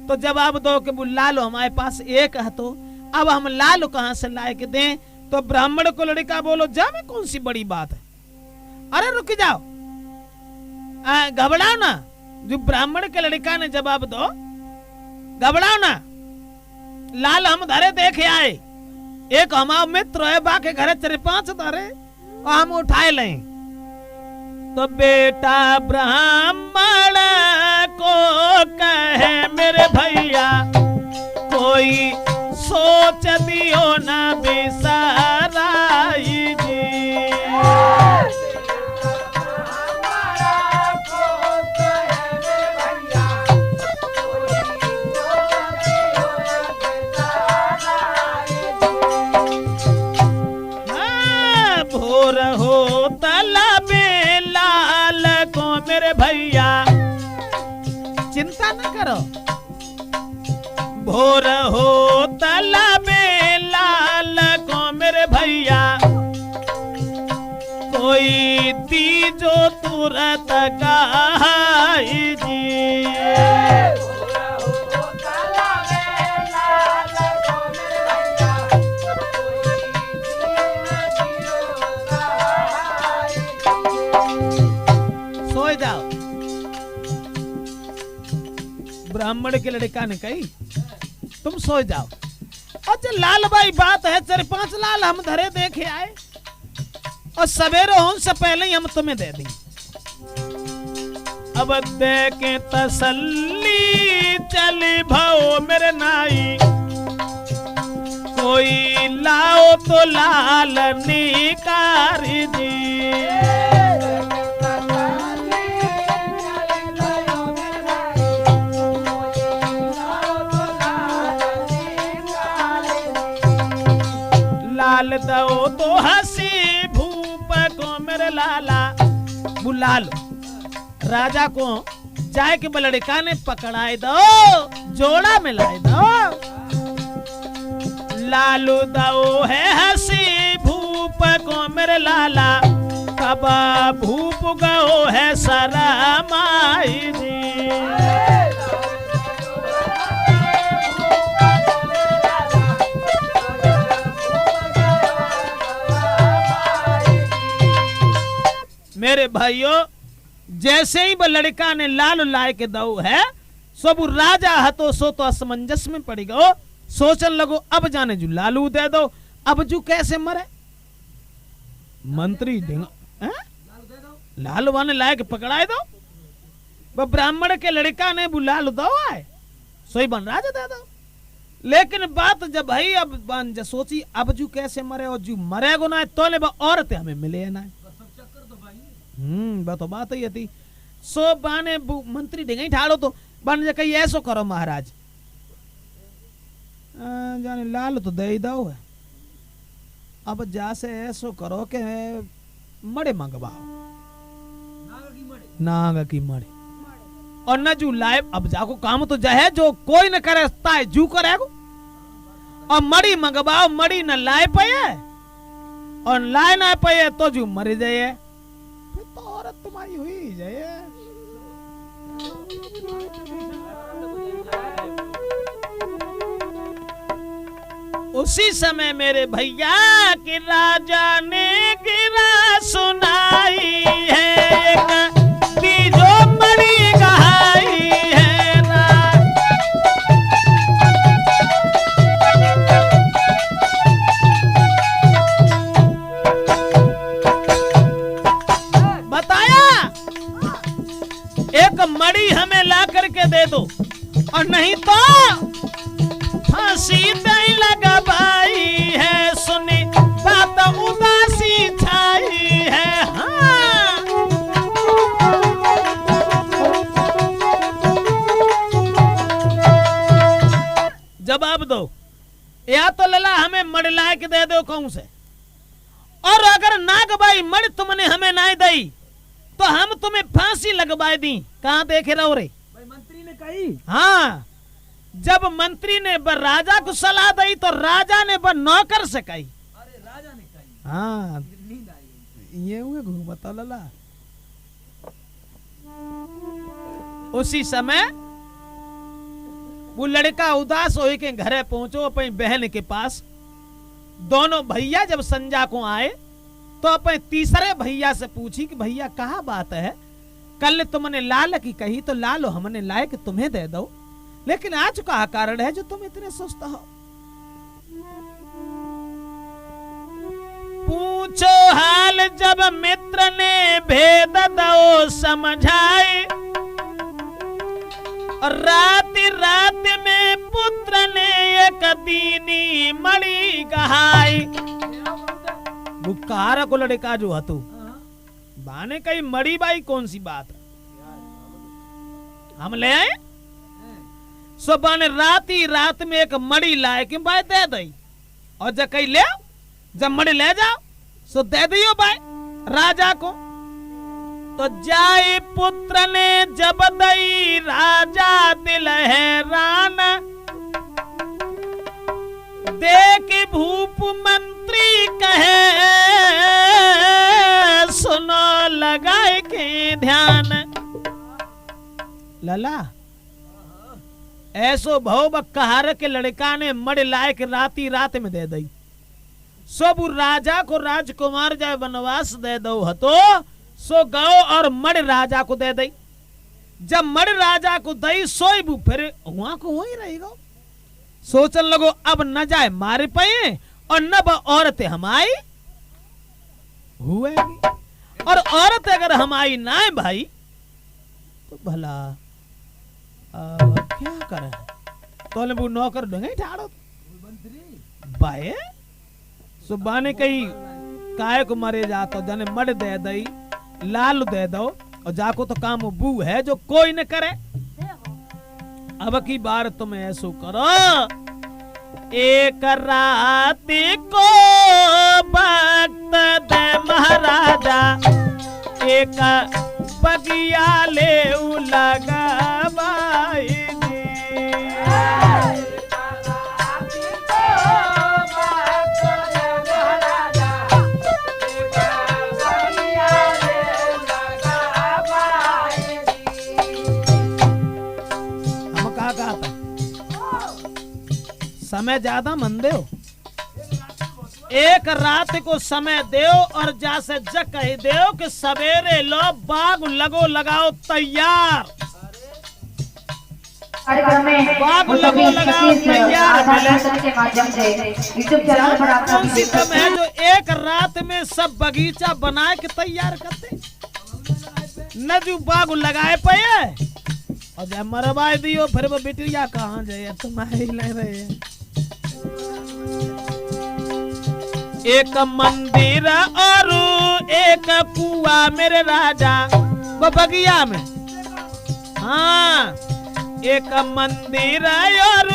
तो जवाब दो कि वो लालो हमारे पास एक है तो अब हम लालो कहां से लाए के दें तो ब्राह्मण को लड़का बोलो जा में कौन सी बड़ी बात है अरे रुक जाओ घबराओ ना जो ब्राह्मण के लड़का ने जवाब दो घबराओ ना लाल हम धरे देखे आए एक हमारा मित्र है बाकी घरे 4-5 धरे और हम उठाए लें तो बेटा ब्राह्मण को कहे मेरे भैया कोई सोच दियो ना बिसराई जी भोर हो तलबे लाल को मेरे भैया चिंता न करो भोर हो तलबे लाल को मेरे भैया कोई दीजो तुरंत गाई जी ब्राह्मण के लड़का ने कही तुम सो जाओ अच्छा लाल भाई बात है 4-5 लाल हम धरे देखे आए और सवेरे होने से पहले ही हम तुम्हें दे दें अब दे के तसल्ली चली भाओ मेरे नाई कोई लाओ तो लाल निकारी जी लाल दो तो हंसी भूप को मेरे लाला बुलाल राजा को जाए के लड़का ने पकड़ाए दो जोड़ा मिलाए दो लालू दो है हंसी भूप को मेरे लाला कब भूप गो है शरमाई जी मेरे भाइयों जैसे ही वो लड़का ने लाल लाए के दो है सब राजा हतो सो तो असमंजस में पड़ गयो सोचन लगो अब जाने जो लालू दे दो अब जो कैसे मरे मंत्री लाल वाने लाए के पकड़ाए दो वो ब्राह्मण के लड़का ने वो लाल दो आए सोई बन राजा दे दो लेकिन बात जब भाई अब बन सोची अब जो कैसे मरे और जो मरेगो ना तो ले औरतें हमें मिले ना तो बात ही थी सो बाने मंत्री ढेंगे ठाड़ो तो बन जा कहीं ऐसो करो महाराज जाने लाल तो दे ही दो है अब जा से ऐसो करो के मड़े मंगवाओ नाग की मड़े और न जू लाए अब जाको काम तो जा है जो कोई न करे जू करेगो और मड़ी मंगवाओ, मड़ी न लाए पाए और लाए ना पाए तो जो मर जाए, फिर तो औरत तुम्हारी हुई जाए। उसी समय मेरे भैया कि राजा ने गिरा सुनाई है, एक तीजो मड़ी गहाई है ना। बताया एक मड़ी हमें ला करके दे दो और नहीं तो फांसी नहीं लगा भाई है। सुनी बात उदासी छाई है। हाँ जवाब दो, या तो लला हमें मड़ ला के दे दो कौन से, और अगर नागबाई मड़ तुमने हमें ना दी तो हम तुम्हें फांसी लगवा दी। कहाँ देखे रहो रे भाई मंत्री ने कही। हाँ जब मंत्री ने बर राजा को सलाह दी तो राजा ने बर नौकर से कही। अरे राजा ने कही। हाँ नींद आई। ये हुए घूमता लला। उसी समय वो लड़का उदास हो के घरे पहुंचो अपनी बहन के पास। दोनों भैया जब संजा को आए तो अपने तीसरे भैया से पूछी कि भैया कहा बात है, कल तुमने लाल की कही तो लाल हमने लाए कि तुम्हें दे दो, लेकिन आज का कारण है जो तुम इतने सुस्त हो। पूछो हाल जब मित्र ने भेद दो समझाए, और रात में पुत्र ने एक दीनी मणि गहाई। बुखार को लड़का जो हतु बाने कई मड़ी बाई कौन सी बात हम ले आए। सो बाने रात में एक मड़ी लाए कि भाई दे दई, और जब कहीं ले जब मड़ी ले जाओ सो दे दियो भाई राजा को। तो जाए पुत्र ने जब दई राजा दिल हैरान, देख भूप मंत्री कहे सुनो लगाए के ध्यान। लला ऐसो भव कहार के लड़का ने मड़ लाए के रात में दे दई। सब राजा को राजकुमार जाए वनवास दे दो हतो, सो गौ और मड़ राजा को दे दई। जब मड़ राजा को दई सोई बू फिर वहां को वही रहेगा। सोचन लगो अब न जाए मारे पाए और न औरतें हमारी हुएगी, और औरत अगर हमारी ना है भाई तो भला क्या करे। तो वो नौकर ढंगे ठाड़ो बाए सुबह ने कही काय को मरे जा तो जाने मड़ दे दई लाल दे दो, और जाको तो काम बू है जो कोई न करे। अब की बार तुम ऐसो करो, एक रात को वक्त दे महाराजा, एक बगिया ले लगावाई जी। समय ज्यादा मन दो, एक रात को समय दो और जैसे जग कह दो कि सवेरे लो बाग लगो लगाओ तैयार। कार्यक्रम में बाग लगो लगाओ तैयार के माध्यम से यूट्यूब चैनल पर आप कौन सी कम है जो एक रात में सब बगीचा बना के तैयार करते न जो बाग लगाए पे और जब मरवाए दियो फिर वो बिटिया कहाँ जाए तुम्हारे ले रहे। एक मंदिर और एक कुआ मेरे राजा वो बगिया में। हाँ एक मंदिर और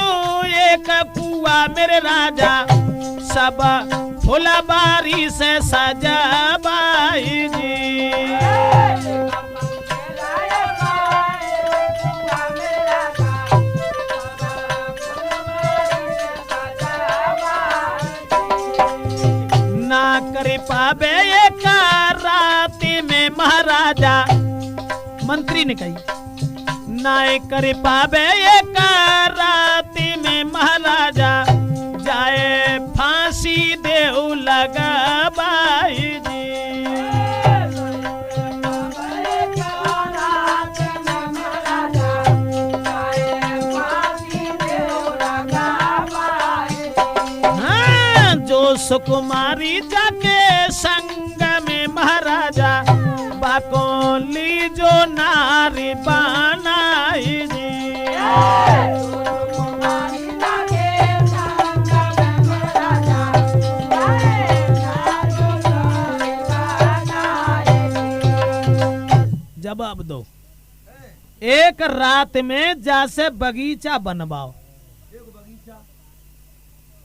एक कुआ मेरे राजा, सब फुलबारी से सजाबाई जी। महाराजा। मंत्री ने कही नाय कर पावे एक राती में महाराजा, जाए फांसी देऊ लगा बाई जी। हाँ, जो सुकुमारी जाके संग में महाराजा, बाको ली जो नारी बनाई जी। जवाब दो। एक रात में जैसे बगीचा बनवाओ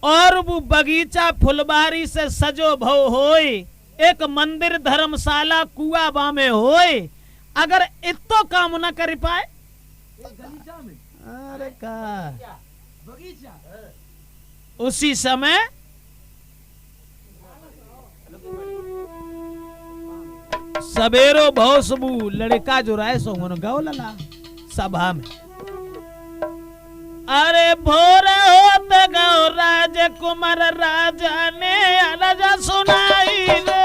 और वो बगीचा फुलबारी से सजो भव होए, एक मंदिर धर्मशाला कुआ में होए, अगर इतो काम न कर पाए, अरे का बगीचा उसी समय सवेरो भौसबू लड़का जो राय सो गौ लला सभा में। अरे भोर होत गौ राजकुमार राजा ने राजा सुनाई रे।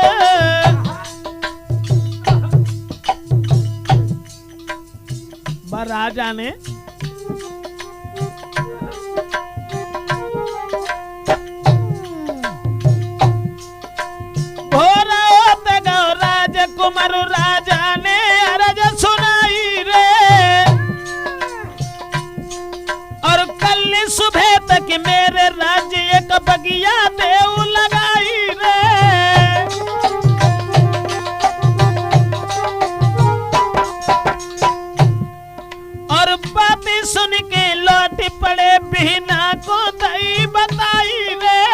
राजा ने भोर होत गौ राजकुमार राजा ने राजा सुनाई रे। और कल सुबह तक मेरे राज्य एक बगिया देऊ लगाई रे। और बातें सुन के लौट पड़े बिना को दई बताई रे।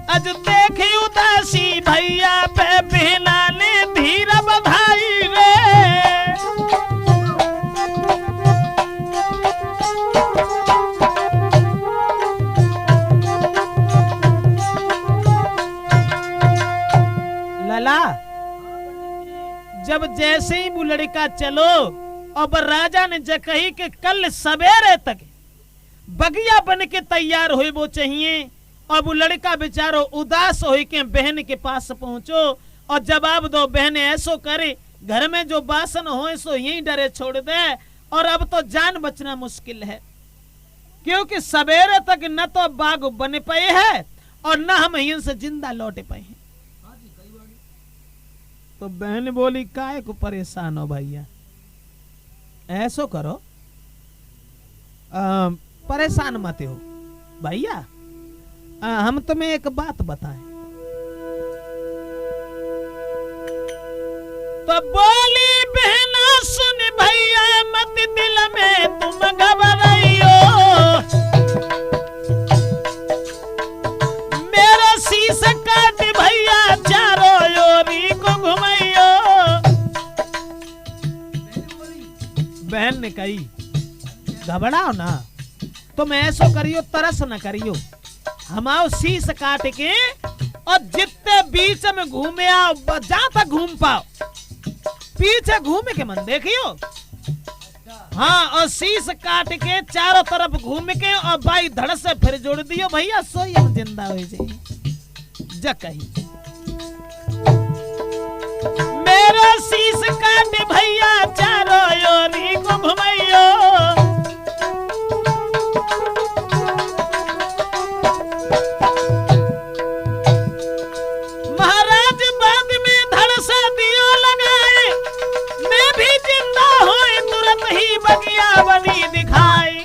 अज देखी उदासी भैया पे बिना ने धीर बधाई रे। लला जब जैसे ही वो लड़का चलो, अब राजा ने जो कही कि कल सवेरे तक बगिया बन के तैयार हुए वो चाहिए। और वो लड़का बेचारो उदास हो के बहन के पास पहुंचो और जवाब दो, बहन ऐसो करे घर में जो बासन हो सो यही डरे छोड़ दे, और अब तो जान बचना मुश्किल है, क्योंकि सवेरे तक न तो बाग बन पाए है और न हम यहीं से जिंदा लौटे पाए हैं। तो बहन बोली काहे को परेशान हो भैया, ऐसो करो परेशान मत हो भैया, हम तुम्हें एक बात बताएं। तो बोली बहना सुन भैया मत दिल में तुम घबराइयो, मेरा शीश काट भैया चारों ओरी को घुमाइयो। बहन ने कही घबराओ ना, तुम ऐसो करियो तरस न करियो, हमाओ शीश काट के और जितने बीच में घूमे आओ, जहां तक घूम पाओ, पीछे घूमे के मन देखियो। हाँ, और शीश काट के चारों तरफ घूम के और बाई धड़ से फिर जोड़ दियो भैया, सोई हम जिंदा हो जाए। जा कही मेरा शीश काट भैया चारों ओरी को घुमाइयो। महाराज बाद में धड़ से दियो लगाए, मैं भी जिंदा हुई तुरंत ही बगिया बनी दिखाई।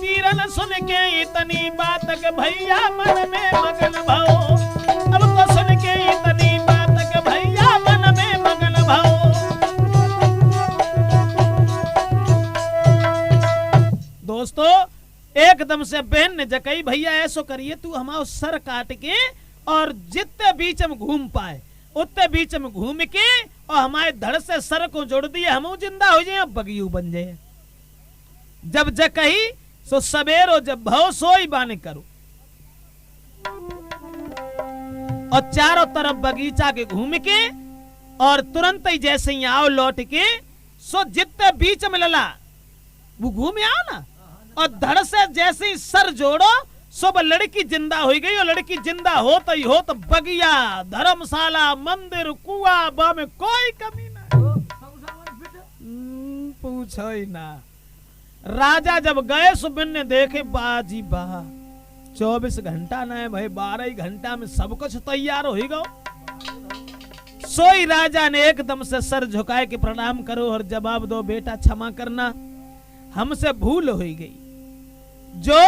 वीरन सुन के इतनी बात के भैया मन में मगन भाओ, अब तो सुन के इतनी बात के भैया मन में मगन भाओ। दोस्तों एकदम से बहन ने जकई भैया ऐसो करिए तू हमारा सर काट के और जितने बीच में घूम पाए उतने बीच में घूम के और हमारे धड़ से सर को जोड़ दिए, हम जिंदा हो जाए बगियू बन जाए। जब जकही सो सवेरो जब भव सोई बाने करो। और चारों तरफ बगीचा के घूम के और तुरंत ही जैसे ही आओ लौट के, सो जितने बीच में लला वो घूम आओ ना, और धड़ से जैसे ही सर जोड़ो सो लड़की जिंदा हो गई। और लड़की जिंदा हो तो बगिया, धर्मशाला, मंदिर, कुआ बा में कोई कमी ना। पूछो ही ना। राजा जब गए सुबिन ने देखे बाजी बा 24 घंटा ना है भाई, 12 ही घंटा में सब कुछ तैयार हो ही गो। सोई राजा ने एकदम से सर झुकाए कि प्रणाम करो और जवाब दो, बेटा क्षमा करना, हमसे भूल हो गई। जो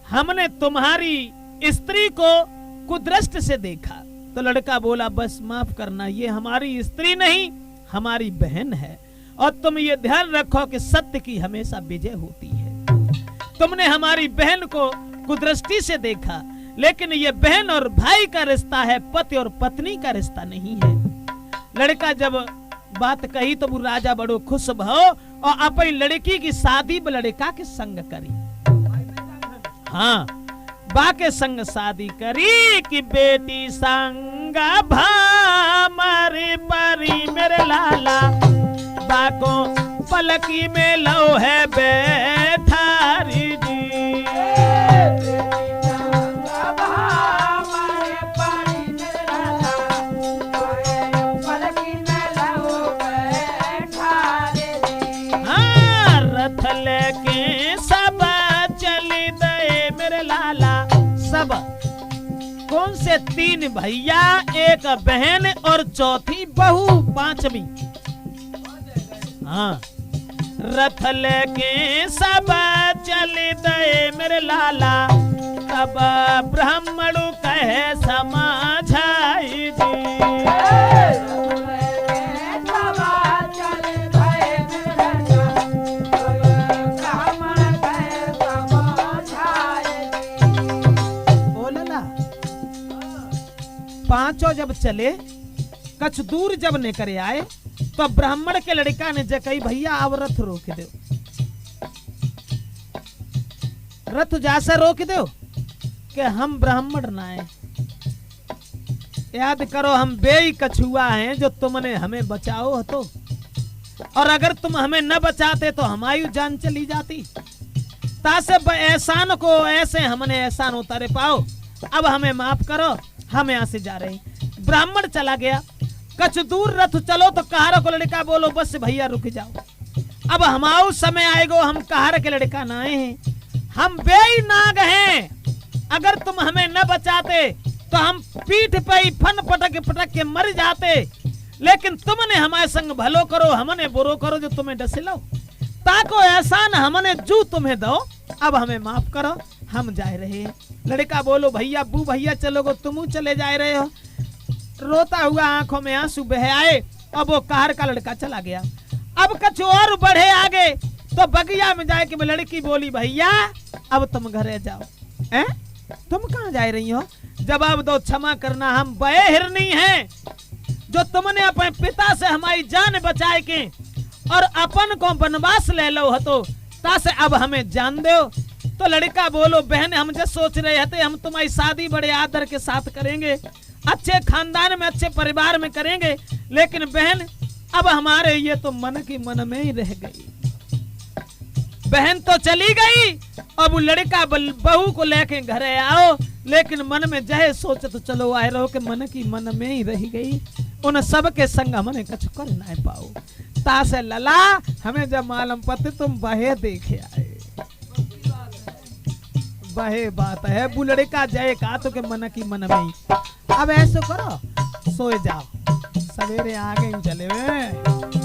हमने तुम्हारी स्त्री को कुदृष्टि से देखा। तो लड़का बोला बस माफ करना, ये हमारी स्त्री नहीं हमारी बहन है, और तुम ये ध्यान रखो कि सत्य की हमेशा विजय होती है। तुमने हमारी बहन को कुदृष्टि से देखा, लेकिन ये बहन और भाई का रिश्ता है, पति और पत्नी का रिश्ता नहीं है। लड़का जब बात कही तो वो राजा बड़ो खुश भो और अपनी लड़की की शादी लड़का के संग करी। हाँ, बा के संग शादी करी कि बेटी संग भा मारी परी मेरे लाला, बाको पलकी में लो है बैठारी जी। हाँ, रथ लेके सब चली दे मेरे लाला, सब कौन से 3 भैया, 1 बहन और चौथी बहू, 5वीं। हाँ, रथ लेके सब चली दे मेरे लाला, तब ब्राह्मण कहे समझाई जी। पांचों जब चले कुछ दूर जब निकले आए तो ब्राह्मण के लड़का ने जकई भैया अब रथ रोक दो, रथ जैसे रोक दो कि हम ब्राह्मण ना है। याद करो हम बेई कछुआ हैं जो तुमने हमें बचाओ तो, और अगर तुम हमें न बचाते तो हमारी जान चली जाती। तासे एहसान को ऐसे हमने एहसान उतारे पाओ, अब हमें माफ करो, हम यहाँ से जा रहे। ब्राह्मण चला गया। कुछ दूर रथ चलो तो कहार को लड़का बोलो बस भैया रुक जाओ, अब हमारा समय आएगा, हम कहार के लड़का ना आए हैं, हम बेई नाग हैं, अगर तुम हमें न बचाते तो हम पीठ पे ही फन पटक पटक के मर जाते, लेकिन तुमने हमारे संग भलो करो, हमने बुरो करो जो तुम्हें डसिलो, ताको एहसान हमने जू तुम्हें दो, अब हमें माफ करो, हम जा रहे हैं। लड़का बोलो भैया बू भैया चलोगे, तुम चले जा रहे हो। रोता हुआ आंखों में आंसू बह आए। अब वो कार का लड़का चला गया। अब कुछ और बढ़े आगे तो बगिया में जाए कि लड़की बोली भैया अब तुम घरे जाओ। तुम कहाँ जा रही हो? जवाब दो क्षमा करना, हम बे हिरनी हैं जो तुमने अपने पिता से हमारी जान बचाए के और अपन को वनवास ले लो हतो, तासे अब हमें जान दो। तो लड़का बोलो बहन हम जो सोच रहे थे हम तुम्हारी शादी बड़े आदर के साथ करेंगे, अच्छे खानदान में अच्छे परिवार में करेंगे, लेकिन बहन अब हमारे ये तो मन की मन में ही रह गई। बहन तो चली गई, अब वो लड़का बहू को लेके घरे आओ, लेकिन मन में जहे सोच तो चलो आए रहो कि मन की मन में ही रह गई। उन सब के संग हमने कुछ कर ना पाओ, तासे लला हमें जब मालूम पते तुम बहे देखे आए। बहे बात है वो लड़का जय का तो के मन की मन में ही। अब ऐसे करो सोए जाओ, सवेरे आ गए चले हुए।